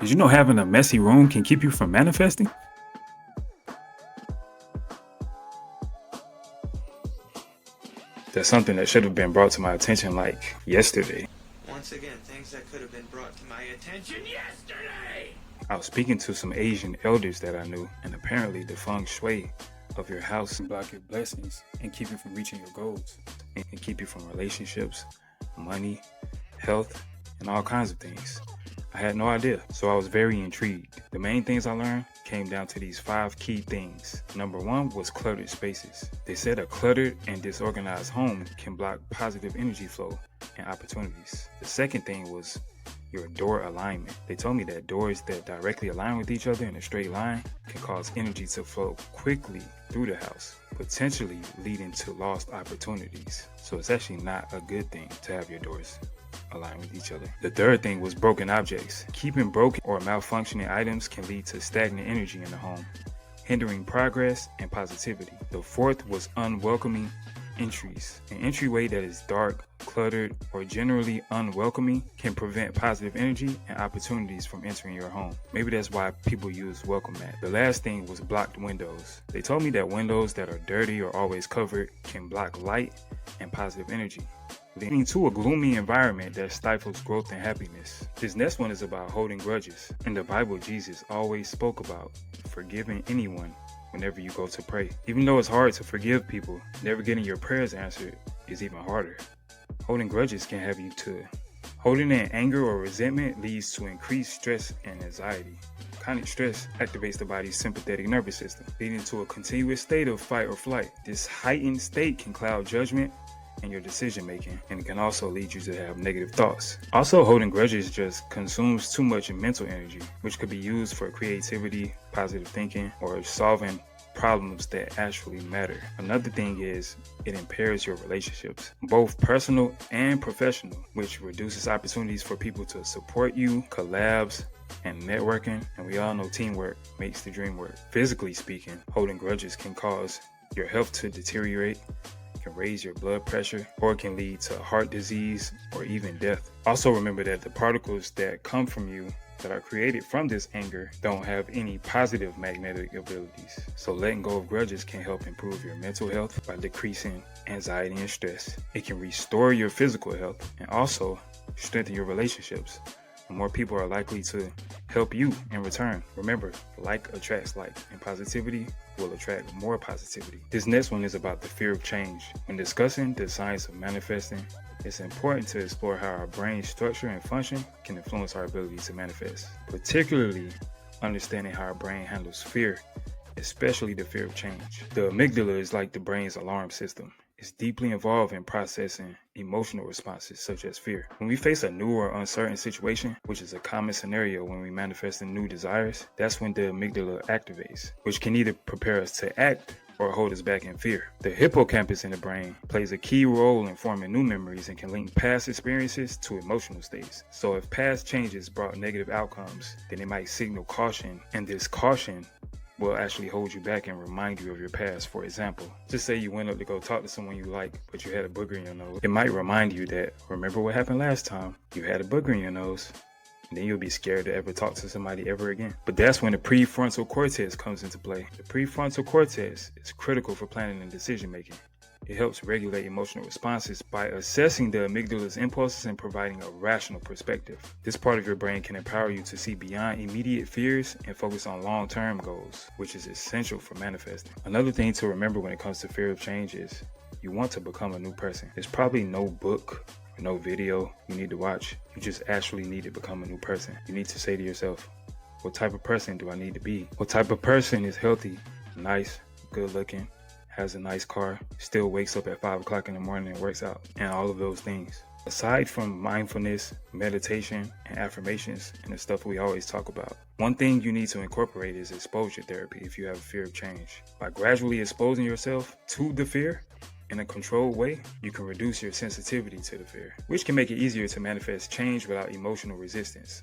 Did you know having a messy room can keep you from manifesting? That's something that should have been brought to my attention like yesterday. Once again, things that could have been brought to my attention yesterday! I was speaking to some Asian elders that I knew, and apparently the feng shui of your house can block your blessings and keep you from reaching your goals, and can keep you from relationships, money, health, and all kinds of things. I had no idea, so I was very intrigued. The main things I learned came down to these 5 key things. Number 1 was cluttered spaces. They said a cluttered and disorganized home can block positive energy flow and opportunities. The second thing was your door alignment. They told me that doors that directly align with each other in a straight line can cause energy to flow quickly through the house, potentially leading to lost opportunities. So it's actually not a good thing to have your doors align with each other. The third thing was broken objects. Keeping broken or malfunctioning items can lead to stagnant energy in the home, hindering progress and positivity. The fourth was unwelcoming entries. An entryway that is dark, cluttered, or generally unwelcoming can prevent positive energy and opportunities from entering your home. Maybe that's why people use welcome mat. The last thing was blocked windows. They told me that windows that are dirty or always covered can block light and positive energy, leading to a gloomy environment that stifles growth and happiness. This next one is about holding grudges. In the Bible, Jesus always spoke about forgiving anyone whenever you go to pray. Even though it's hard to forgive people, never getting your prayers answered is even harder. Holding grudges can have you to. Holding in anger or resentment leads to increased stress and anxiety. Chronic stress activates the body's sympathetic nervous system, leading to a continuous state of fight or flight. This heightened state can cloud judgment and your decision making, and it can also lead you to have negative thoughts. Also, holding grudges just consumes too much mental energy, which could be used for creativity, positive thinking, or solving problems that actually matter. Another thing is it impairs your relationships, both personal and professional, which reduces opportunities for people to support you, collabs, and networking. And we all know teamwork makes the dream work. Physically speaking, holding grudges can cause your health to deteriorate, can raise your blood pressure, or can lead to heart disease or even death. Also remember that the particles that come from you that are created from this anger don't have any positive magnetic abilities. So letting go of grudges can help improve your mental health by decreasing anxiety and stress. It can restore your physical health and also strengthen your relationships. And more people are likely to help you in return. Remember, like attracts like, and positivity will attract more positivity. This next one is about the fear of change. When discussing the science of manifesting, it's important to explore how our brain structure and function can influence our ability to manifest, particularly understanding how our brain handles fear, especially the fear of change. The amygdala is like the brain's alarm system. It's deeply involved in processing emotional responses such as fear. When we face a new or uncertain situation, which is a common scenario when we manifest new desires, that's when the amygdala activates, which can either prepare us to act or hold us back in fear. The hippocampus in the brain plays a key role in forming new memories and can link past experiences to emotional states. So if past changes brought negative outcomes, then it might signal caution, and this caution will actually hold you back and remind you of your past. For example, just say you went up to go talk to someone you like, but you had a booger in your nose. It might remind you that, remember what happened last time? You had a booger in your nose. And then you'll be scared to ever talk to somebody ever again. But that's when the prefrontal cortex comes into play. The prefrontal cortex is critical for planning and decision making. It helps regulate emotional responses by assessing the amygdala's impulses and providing a rational perspective. This part of your brain can empower you to see beyond immediate fears and focus on long-term goals, which is essential for manifesting. Another thing to remember when it comes to fear of change is you want to become a new person. There's probably no book or no video you need to watch. You just actually need to become a new person. You need to say to yourself, what type of person do I need to be? What type of person is healthy, nice, good looking, has a nice car, still wakes up at 5 o'clock in the morning and works out, and all of those things. Aside from mindfulness, meditation, and affirmations, and the stuff we always talk about, one thing you need to incorporate is exposure therapy if you have a fear of change. By gradually exposing yourself to the fear in a controlled way, you can reduce your sensitivity to the fear, which can make it easier to manifest change without emotional resistance.